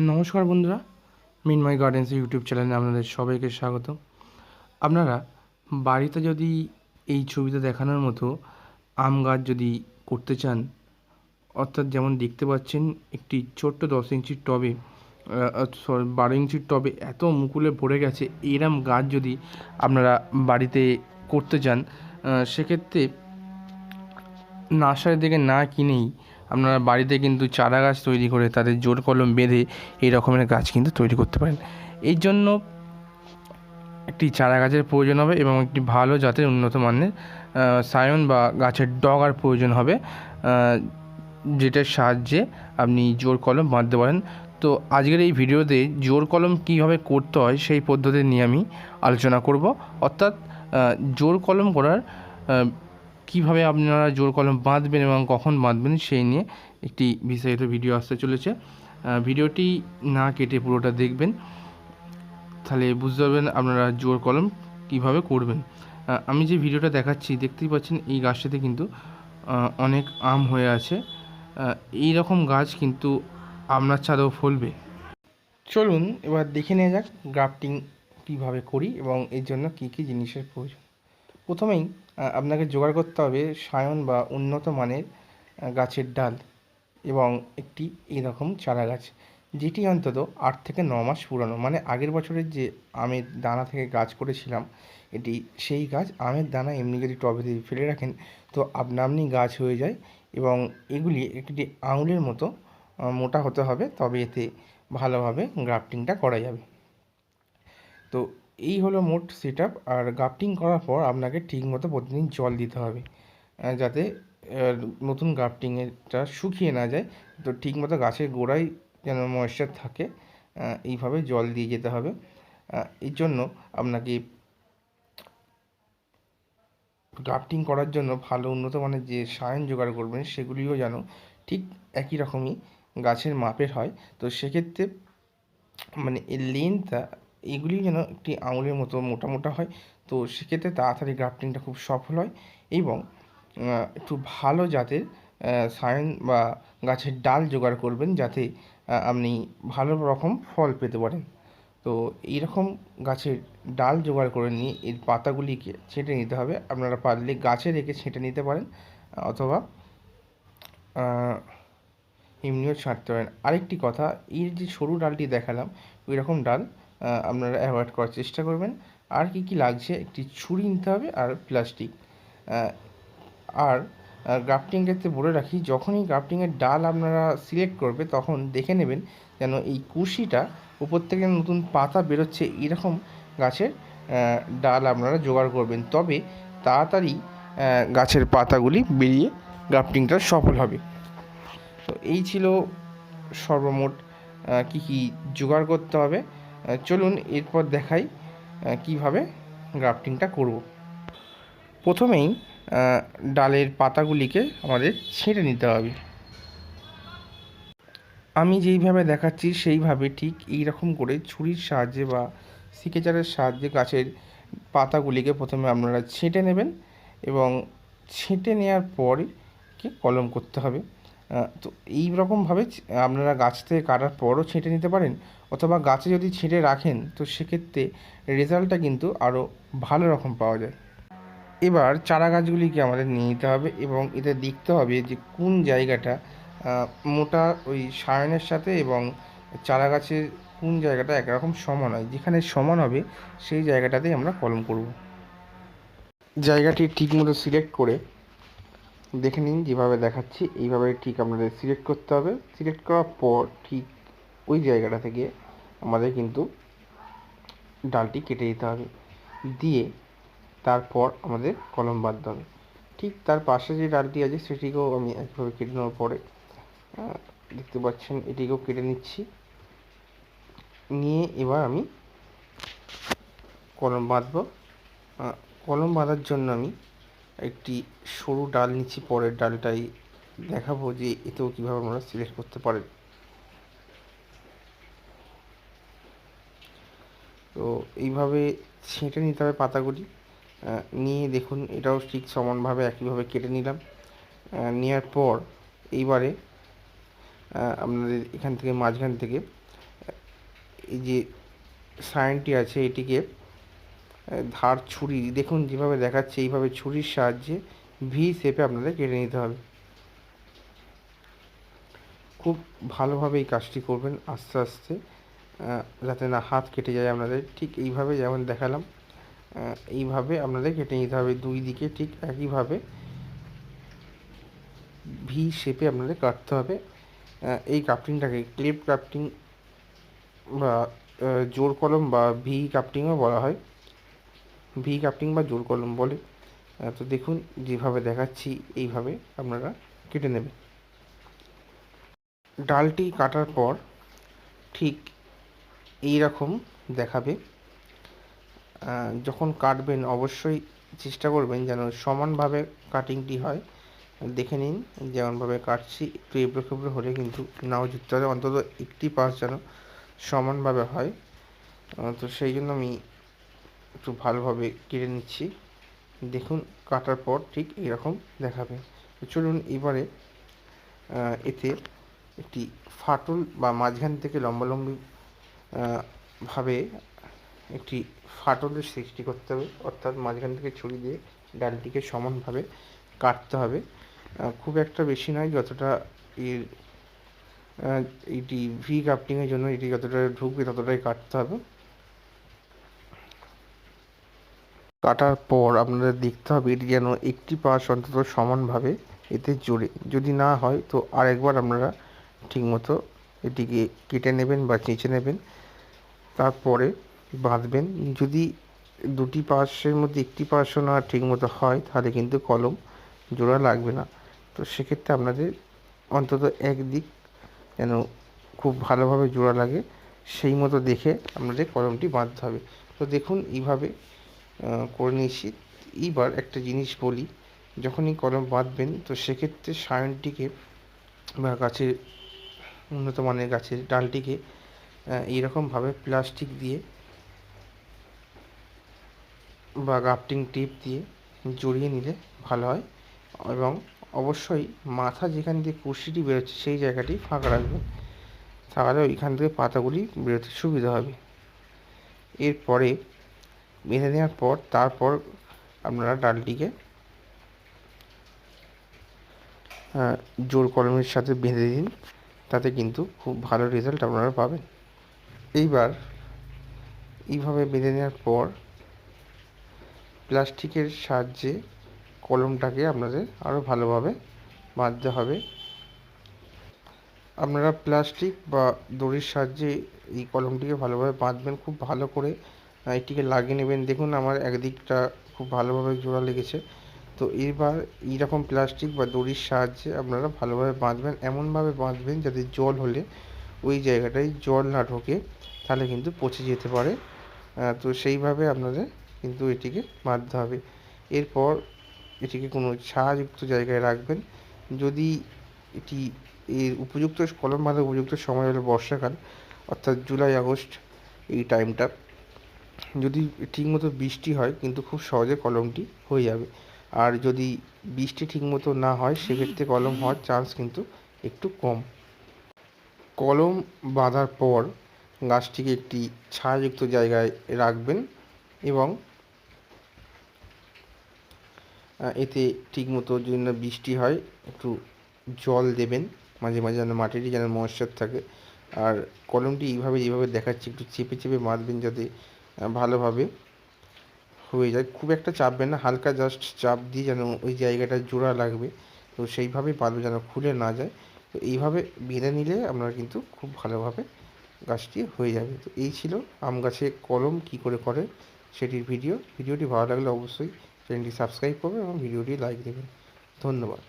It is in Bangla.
নমস্কার বন্ধুরা, মিনময় গার্ডেন্স ইউটিউব চ্যানেলে আপনাদের সবাইকে স্বাগত। আপনারা বাড়িতে যদি এই ছবিতে দেখানোর মতো আম গাছ যদি করতে চান, অর্থাৎ যেমন দেখতে পাচ্ছেন একটি ছোট্ট 10 ইঞ্চির টবে 12 ইঞ্চির টবে এত মুকুলে ভরে গেছে, এরম গাছ যদি আপনারা বাড়িতে করতে চান, সেক্ষেত্রে নার্সারি থেকে না কিনেই আপনারা বাড়িতে কিন্তু চারা গাছ তৈরি করে তাদের জোড় কলম বেঁধে এই রকমের গাছ কিন্তু তৈরি করতে পারেন। এই জন্য একটি চারা গাছের প্রয়োজন হবে এবং একটি ভালো জাতের উন্নত মানের সায়ন বা গাছের ডগার প্রয়োজন হবে, যেটার সাহায্যে আপনি জোড় কলম বাঁধতে পারেন। তো আজকের এই ভিডিওতে জোড় কলম কীভাবে করতে হয় সেই পদ্ধতি নিয়ে আমি আলোচনা করব, অর্থাৎ জোড় কলম করার কীভাবে আপনারা জোড় কলম বাঁধবেন এবং কখন বাঁধবেন সেই নিয়ে একটি বিস্তারিত ভিডিও আসতে চলেছে। ভিডিওটি না কেটে পুরোটা দেখবেন, তাহলে বুঝতে পারবেন আপনারা জোড় কলম কীভাবে করবেন। আমি যে ভিডিওটা দেখাচ্ছি দেখতেই পাচ্ছেন এই গাছটাতে কিন্তু অনেক আম হয়ে আছে। এই রকম গাছ কিন্তু আপনার ছাদেও ফলবে। চলুন এবার দেখে নেওয়া যাক গ্রাফটিং কীভাবে করি এবং এর জন্য কী কী জিনিসের প্রয়োজন। প্রথমেই আপনাকে জোগাড় করতে হবে সায়ন বা উন্নত মানের গাছের ডাল এবং একটি এইরকম চারা গাছ, যেটি অন্তত 8 থেকে 9 মাস পুরানো। মানে আগের বছরের যে আমের দানা থেকে গাছ করেছিলাম, এটি সেই গাছ। আমের দানা এমনি যদি টবে দিয়ে ফেলে রাখেন তো আপনি গাছ হয়ে যায় এবং এগুলি একটি আঙুলের মতো মোটা হতে হবে, তবে এতে ভালোভাবে গ্রাফটিংটা করা যাবে। তো এই হলো মোট সেট আপ। আর গ্রাফটিং করার পর আপনাকে ঠিকমতো প্রতিদিন জল দিতে হবে, যাতে নতুন গ্রাফটিংয়েরটা শুকিয়ে না যায়। তো ঠিকমতো গাছের গোড়ায় যেন ময়েশ্চার থাকে, এইভাবে জল দিয়ে যেতে হবে। এর জন্য আপনাকে গ্রাফটিং করার জন্য ভালো উন্নত মানের যে সায়ন জোগাড় করবেন সেগুলিও যেন ঠিক একই রকমই গাছের মাপের হয়। তো সেক্ষেত্রে মানে এর লেন্থটা এগুলি যেন একটি আঙুলের মতো মোটা মোটা হয়। তো সেক্ষেত্রে তাড়াতাড়ি গ্রাফটিংটা খুব সফল হয় এবং একটু ভালো জাতের সায়ন বা গাছের ডাল জোগাড় করবেন, যাতে আপনি ভালো রকম ফল পেতে পারেন। তো এইরকম গাছের ডাল জোগাড় করে নিয়ে এর পাতাগুলিকে ছেঁটে নিতে হবে। আপনারা পারলে গাছে রেখে ছেঁটে নিতে পারেন, অথবা এমনিও ছাঁটতে পারেন। আরেকটি কথা, এর যে সরু ডালটি দেখালাম ওই রকম ডাল আপনারা অ্যাভয়েড করার চেষ্টা করবেন। আর কি কি লাগছে, একটি ছুরি নিতে হবে আর প্লাস্টিক। আর গ্রাফটিং ক্ষেত্রে বলে রাখি, যখনই গ্রাফটিংয়ের ডাল আপনারা সিলেক্ট করবে তখন দেখে নেবেন যেন এই কুশিটা উপর থেকে নতুন পাতা বেরোচ্ছে এরকম গাছের ডাল আপনারা জোগাড় করবেন, তবে তাড়াতাড়ি গাছের পাতাগুলি বেরিয়ে গ্রাফটিংটা সফল হবে। তো এই ছিল সর্বমোট কী কী জোগাড় করতে হবে। চলুন এরপর দেখাই কিভাবে গ্রাফটিংটা করব। প্রথমেই ডালের পাতাগুলিকে আমাদের ছেঁটে নিতে হবে। আমি যেইভাবে দেখাচ্ছি সেইভাবে ঠিক এই রকম করে ছুরির সাহায্যে বা সিকেচারের সাহায্যে গাছের পাতাগুলিকে প্রথমে আপনারা ছেঁটে নেবেন এবং ছেঁটে নেওয়ার পরে কলম করতে হবে। তো এই রকমভাবে আপনারা গাছ থেকে কাটার পরও ছেঁটে নিতে পারেন, অথবা গাছে যদি ছেঁটে রাখেন তো সেক্ষেত্রে রেজাল্টটা কিন্তু আরও ভালো রকম পাওয়া যায়। এবার চারা গাছগুলিকে আমাদের নিয়ে নিতে হবে এবং এতে দেখতে হবে যে কোন জায়গাটা মোটা ওই সায়নের সাথে এবং চারা গাছের কোন জায়গাটা একরকম সমান হয়। যেখানে সমান হবে সেই জায়গাটাতেই আমরা কলম করব। জায়গাটি ঠিকমতো সিলেক্ট করে দেখে নিন, যেভাবে দেখাচ্ছি এইভাবে ঠিক আপনাদের সিলেক্ট করতে হবে। সিলেক্ট করার পর ঠিক ওই জায়গাটা থেকে আমাদের কিন্তু ডালটি কেটে দিতে হবে, দিয়ে তারপর আমাদের কলম বাঁধতে হবে। ঠিক তার পাশে যে ডালটি আছে সেটিকেও আমি একইভাবে কেটে নেওয়ার পরে দেখতে পাচ্ছেন এটিকেও কেটে নিচ্ছি, নিয়ে এবার আমি কলম বাঁধব। কলম বাঁধার জন্য আমি একটি সরু ডাল নিচ্ছি, পরের ডালটাই দেখাবো যে এতেও কীভাবে আপনারা সিলেক্ট করতে পারেন। তো এইভাবে ছেঁটে নিতে হবে পাতাগুলি, নিয়ে দেখুন এটাও ঠিক সমানভাবে একইভাবে কেটে নিলাম। নেওয়ার পর এইবারে আপনাদের এখান থেকে মাঝখান থেকে এই যে সাইনটি আছে এটিকে ধার ছুরি, দেখুন যেভাবে দেখাচ্ছে এইভাবে ছুরির সাহায্যে ভি শেপে আপনাদের কেটে নিতে হবে। খুব ভালোভাবে এই কাজটি করবেন আস্তে আস্তে, যাতে না হাত কেটে যায় আপনাদের। ঠিক এইভাবে যেমন দেখালাম এইভাবে আপনাদের কেটে নিতে হবে দুই দিকে, ঠিক একইভাবে ভি শেপে আপনাদের কাটতে হবে। এই ক্রাফটিংটাকে ক্লিপ ক্রাফটিং বা জোর কলম বা ভি ক্রাফটিংও বলা হয়, ভি ক্রাফটিং বা জোর কলম বলে। তো দেখুন যেভাবে দেখাচ্ছি এইভাবে আপনারা কেটে নেবেন। ডালটি কাটার পর ঠিক এই রকম দেখাবে। যখন কাটবেন অবশ্যই চেষ্টা করবেন যেন সমানভাবে কাটিংটি হয়। দেখে নিন যেমনভাবে কাটছি, একটু এবড়ো খেবড়ো হলে কিন্তু নাও জুততে হবে, অন্তত একটি পাশ যেন সমানভাবে হয়। তো সেই জন্য আমি একটু ভালোভাবে কেটে নিচ্ছি। দেখুন কাটার পর ঠিক এরকম দেখাবে। চলুন এবারে এতে একটি ফাটল বা মাঝখান থেকে লম্বালম্বি ভাবে একটি ফাটলের সৃষ্টি করতে হবে, অর্থাৎ মাঝখান থেকে ছুরি দিয়ে ডালটিকে সমানভাবে কাটতে হবে। খুব একটা বেশি নয়, যতটা এর এইটি ভি ক্রাফটিংয়ের জন্য এটি যতটা ঢুকবে ততটাই কাটতে হবে। কাটার পর আপনাদের দেখতে হবে এটি যেন একটি পাশ অন্তত সমানভাবে এতে জোরে, যদি না হয় তো আরেকবার আপনারা ঠিকমতো এটিকে কেটে নেবেন বা চেঁচে নেবেন, তারপরে বাঁধবেন। যদি দুটি পাশের মধ্যে একটি পাশও না ঠিকমতো হয় তাহলে কিন্তু কলম জোড়া লাগবে না। তো সেক্ষেত্রে আপনাদের অন্তত একদিক যেন খুব ভালোভাবে জোড়া লাগে সেই মতো দেখে আপনাদের কলমটি বাঁধতে হবে। তো দেখুন এইভাবে করে নিয়েছি। এইবার একটা জিনিস বলি, যখনই কলম বাঁধবেন তো সেক্ষেত্রে সায়নটিকে বা গাছের উন্নত মানের গাছের ডালটিকে এইরকমভাবে প্লাস্টিক দিয়ে বা গ্রাফটিং টিপ দিয়ে জড়িয়ে নিলে ভালো হয়, এবং অবশ্যই মাথা যেখান দিয়ে কুশিটি বেরোচ্ছে সেই জায়গাটি ফাঁকা রাখবেন, তাহলে ওইখান থেকে পাতাগুলি বেরোতে সুবিধা হবে। এরপরে বেঁধে নেওয়ার পর তারপর আপনারা ডালটিকে জোর কলমের সাথে বেঁধে দিন, তাতে কিন্তু খুব ভালো রেজাল্ট আপনারা পাবেন। এইবার এইভাবে বেঁধে নেওয়ার পর প্লাস্টিকের সাহায্যে কলমটাকে আপনাদের আরও ভালোভাবে বাঁধতে হবে। আপনারা প্লাস্টিক বা দড়ির সাহায্যে এই কলমটিকে ভালোভাবে বাঁধবেন, খুব ভালো করে এটিকে লাগিয়ে নেবেন। দেখুন আমার একদিকটা খুব ভালোভাবে জোড়া লেগেছে। তো এবার এইরকম প্লাস্টিক বা দড়ির সাহায্যে আপনারা ভালোভাবে বাঁধবেন, এমনভাবে বাঁধবেন যাতে জল হলে ওই জায়গাটায় জল না ঢোকে, তাহলে কিন্তু পচে যেতে পারে। তো সেইভাবে আপনাদের কিন্তু এটিকে বাঁধতে হবে। এরপর এটিকে কোনো ছায়াযুক্ত জায়গায় রাখবেন। যদি এটি এর উপযুক্ত কলম বাঁধার উপযুক্ত সময় হলো বর্ষাকাল, অর্থাৎ জুলাই আগস্ট এই টাইমটা। যদি ঠিকমতো বৃষ্টি হয় কিন্তু খুব সহজে কলমটি হয়ে যাবে, আর যদি বৃষ্টি ঠিকমতো না হয় সেক্ষেত্রে কলম হওয়ার চান্স কিন্তু একটু কম। কলম বাঁধার পর গাছটিকে একটি ছায়াযুক্ত জায়গায় রাখবেন এবং এতে ঠিকমতো যদি না বৃষ্টি হয় একটু জল দেবেন মাঝে মাঝে, যেন মাটিটি যেন ময়েশ্চার থাকে। আর কলমটি এইভাবে যেভাবে দেখাচ্ছি একটু চেপে চেপে বাঁধবেন যাতে ভালোভাবে হয়ে যায়। খুব একটা চাপবেন না, হালকা জাস্ট চাপ দিয়ে যেন ওই জায়গাটা জোড়া লাগবে, তো সেইভাবেই বাঁধবে যেন খুলে না যায়। তো এইভাবে বেঁধে নিলে আপনারা কিন্তু খুব ভালোভাবে গাছটি হয়ে যাবে। তো এই ছিল আম গাছে কলম কী করে করে সেটির ভিডিওটি ভালো লাগলে অবশ্যই চ্যানেলটি সাবস্ক্রাইব করবেন এবং ভিডিওটি লাইক দেবেন। ধন্যবাদ।